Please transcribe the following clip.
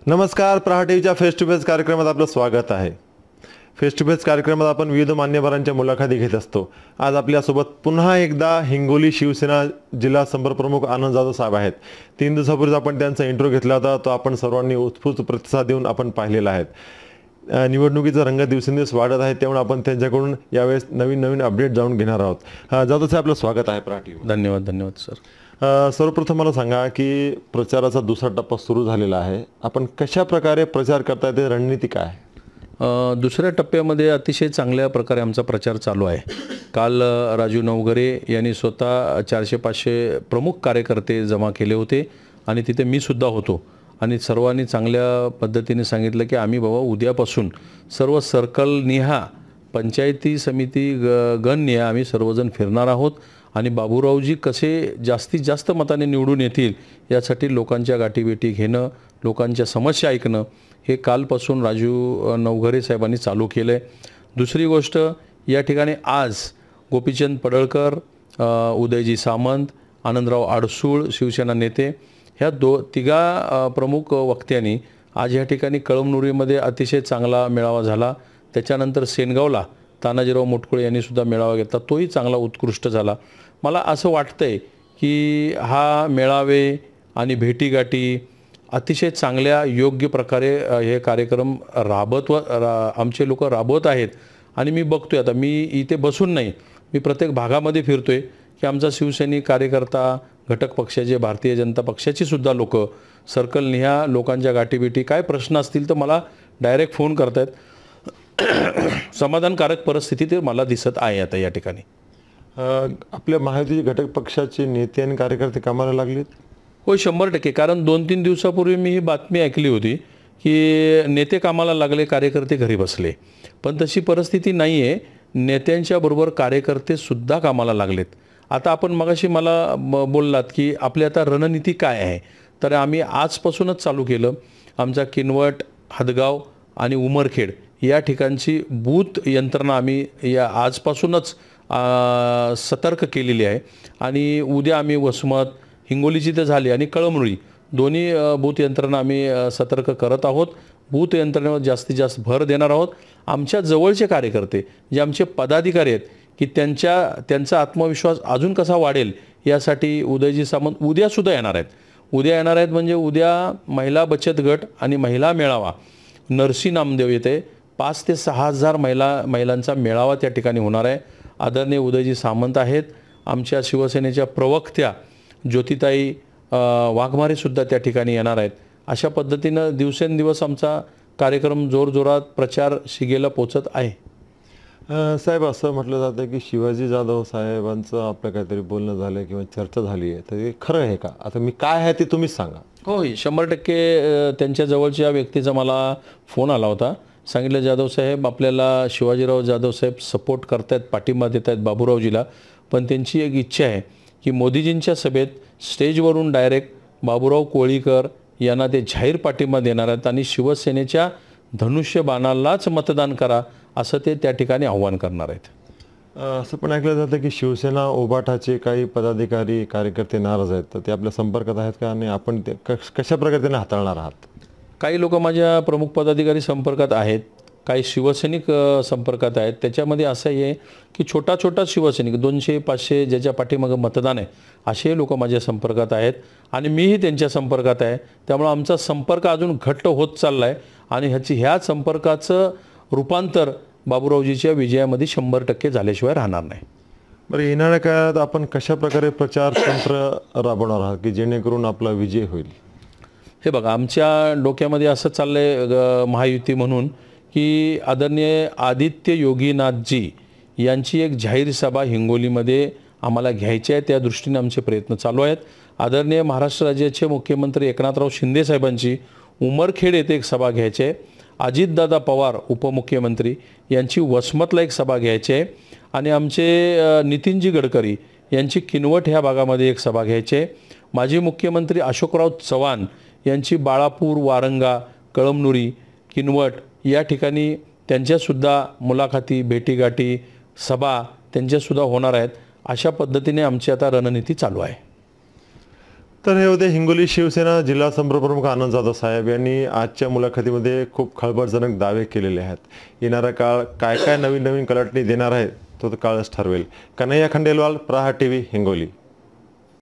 नमस्कार, प्रहार टीव्हीच्या face to face कार्यक्रमात आपलं स्वागत आहे. फेस टू फेस कार्यक्रमात आपण विविध मान्यवरांच्या मुलाखती घेत असतो. आज आपल्यासोबत पुन्हा एकदा हिंगोली शिवसेना जिल्हा संपर्कप्रमुख आनंद जाधव साहेब आहेत. 3 दिवसापूर्वी आपण त्यांचा इंट्रो घेतला होता, तो आपण सर्वांनी उत्स्फूर्त प्रतिसाद देऊन आपण पाहिलेला आहे. निवडणुकीचा रंग दिवसेंदिवस वाढत आहे, त्यामुळे आपण त्यांच्याकडून यावेळेस नवीन अपडेट जाणून घेणार आहोत. जाधव साहेब, आपलं स्वागत आहे प्रहार टीव्ही. धन्यवाद सर. सर्वप्रथम मला सांगा की प्रचाराचा दुसरा टप्पा सुरू झालेला आहे. आपण कशा प्रकारे प्रचार करताय, ते रणनीती काय आहे? दुसऱ्या टप्प्यामध्ये अतिशय चांगल्या प्रकारे आमचा प्रचार चालू आहे. काल राजू नवघरे यांनी स्वतः 400-500 प्रमुख कार्यकर्ते जमा केले होते आणि तिथे मी सुद्धा होतो आणि सर्वांनी चांगल्या पद्धतीने सांगितलं की आम्ही बाबा उद्यापासून सर्व सर्कलनिहा, पंचायती समिती गणनिहा आम्ही सर्वजण फिरणार आहोत आणि बाबूरावजी कसे जास्तीत जास्त मताने निवडून येतील यासाठी लोकांच्या गाठीभेटी घेणं, लोकांच्या समस्या ऐकणं हे कालपासून राजू नवघरे साहेबांनी चालू केलं आहे. दुसरी गोष्ट, या ठिकाणी आज गोपीचंद पडळकर, उदयजी सामंत, आनंदराव आडसूळ शिवसेना नेते ह्या तिघा प्रमुख वक्त्यांनी आज या ठिकाणी कळमनुरीमध्ये अतिशय चांगला मेळावा झाला. त्याच्यानंतर सेनगावला तानाजीराव मुटकुळे यांनी सुद्धा मेळावा घेतला, तोही चांगला उत्कृष्ट झाला. मला असं वाटतंय की हा मेळावे आणि भेटीगाठी अतिशय चांगल्या योग्य प्रकारे हे कार्यक्रम आमचे लोक राबवत आहेत. आणि मी बघतोय, आता मी इथे बसून नाही, मी प्रत्येक भागामध्ये फिरतोय की आमचा शिवसैनिक कार्यकर्ता, घटक पक्षाचे, भारतीय जनता पक्षाची सुद्धा लोक सर्कलनिहा लोकांच्या गाठीभेटी, काय प्रश्न असतील तर मला डायरेक्ट फोन करतायत. समाधानकारक परिस्थिती ते मला दिसत आहे आता या ठिकाणी. आपल्या महायुतीचे घटक पक्षाचे नेते आणि कार्यकर्ते कामाला लागलेत? होय, 100%. कारण 2-3 दिवसापूर्वी मी ही बातमी ऐकली होती की नेते कामाला लागले, कार्यकर्ते घरी बसले. पण तशी परिस्थिती नाही आहे. नेत्यांच्या बरोबर कार्यकर्ते सुद्धा कामाला लागलेत. आता आपण मगाशी मला बोललात की आपली आता रणनीती काय आहे, तर आम्ही आजपासूनच चालू केलं. आमचा किनवट, हदगाव आणि उमरखेड या ठिकाणची बूथ यंत्रणा आम्ही या आजपासूनच सतर्क केलेली आहे. आणि उद्या आम्ही वसमत, हिंगोलीची तर झाली आणि कळमनुरी दोन्ही बूथ यंत्रणा आम्ही सतर्क करत आहोत. बूथ यंत्रणेवर जास्तीत जास्त भर देणार आहोत. आमच्या जवळचे कार्यकर्ते जे आमचे पदाधिकारी आहेत की त्यांचा आत्मविश्वास अजून कसा वाढेल यासाठी उदयजी सामंत उद्यासुद्धा येणार आहेत. उद्या येणार आहेत म्हणजे उद्या महिला बचत गट आणि महिला मेळावा नरसी नामदेव येथे 5 ते 6 हजार महिलांचा मेळावा त्या ठिकाणी होणार आहे. आदरणीय उदयजी सामंत आहेत. आमच्या शिवसेनेच्या प्रवक्त्या ज्योतिताई वाघमारेसुद्धा त्या ठिकाणी येणार आहेत. अशा पद्धतीनं दिवसेंदिवस आमचा कार्यक्रम जोरजोरात प्रचार शिगेला पोचत आहे. साहेब, असं म्हटलं जातं की शिवाजी जाधव साहेबांचं आपलं काहीतरी बोलणं झालं किंवा चर्चा झाली आहे, तर हे खरं आहे का? आता मी काय आहे ते तुम्हीच सांगा. होय, 100% त्यांच्या जवळच्या व्यक्तीचा मला फोन आला होता. सांगितलं, जाधव साहेब आपल्याला शिवाजीराव जाधव साहेब सपोर्ट करतायत, पाठिंबा देत आहेत बाबूरावजीला, पण त्यांची एक इच्छा आहे की मोदीजींच्या सभेत स्टेजवरून डायरेक्ट बाबूराव कोळीकर यांना ते जाहीर पाठिंबा देणार आहेत आणि शिवसेनेच्या धनुष्यबाणालाच मतदान करा असं ते त्या ठिकाणी आव्हान करणार आहेत. असं पण ऐकलं जातं की शिवसेना उभाटाचे काही पदाधिकारी, कार्यकर्ते नाराज आहेत, तर ते आपल्या संपर्कात आहेत का आणि आपण ते कशा प्रकारे त्यांना हाताळणार आहात? काही लोक माझ्या प्रमुख पदाधिकारी संपर्कात आहेत, काही शिवसैनिक संपर्कात आहेत. त्याच्यामध्ये असं आहे की छोटा शिवसैनिक 200-500 ज्याच्या पाठीमागं मतदान आहे असे लोक माझ्या संपर्कात आहेत आणि मीही त्यांच्या संपर्कात आहे. त्यामुळे आमचा संपर्क अजून घट्ट होत चालला आहे आणि ह्या संपर्काचं रूपांतर बाबूरावजीच्या विजयामध्ये 100% झाल्याशिवाय राहणार नाही. बरं, येणाऱ्या काळात आपण कशा प्रकारे प्रचार तंत्र राबवणार आहात की जेणेकरून आपला विजय होईल? हे बघा, आमच्या डोक्यामध्ये असं चाललं आहे महायुती म्हणून की आदरणीय आदित्य योगीनाथजी यांची एक जाहीर सभा हिंगोलीमध्ये आम्हाला घ्यायची आहे. त्या दृष्टीने आमचे प्रयत्न चालू आहेत. आदरणीय महाराष्ट्र राज्याचे मुख्यमंत्री एकनाथराव शिंदे साहेबांची उमरखेड येथे एक सभा घ्यायची आहे. अजितदादा पवार उपमुख्यमंत्री यांची वसमतला एक सभा घ्यायची आहे आणि आमचे नितीनजी गडकरी यांची किनवट ह्या भागामध्ये एक सभा घ्यायची आहे. माजी मुख्यमंत्री अशोकराव चव्हाण यांची बाळापूर, वारंगा, कळमनुरी, किनवट या ठिकाणी त्यांच्यासुद्धा मुलाखती, भेटीगाठी, सभा त्यांच्यासुद्धा होणार आहेत. अशा पद्धतीने आमची आता रणनीती चालू आहे. तर हे होते हिंगोली शिवसेना जिल्हा संपर्कप्रमुख आनंद जाधव साहेब यांनी आजच्या मुलाखतीमध्ये खूप खळबळजनक दावे केलेले आहेत. येणारा काळ काय काय नवीन नवीन कलाटणी देणार आहे तो काळच ठरवेल. कन्हैया खंडेलवाल, प्रहार टीव्ही, हिंगोली.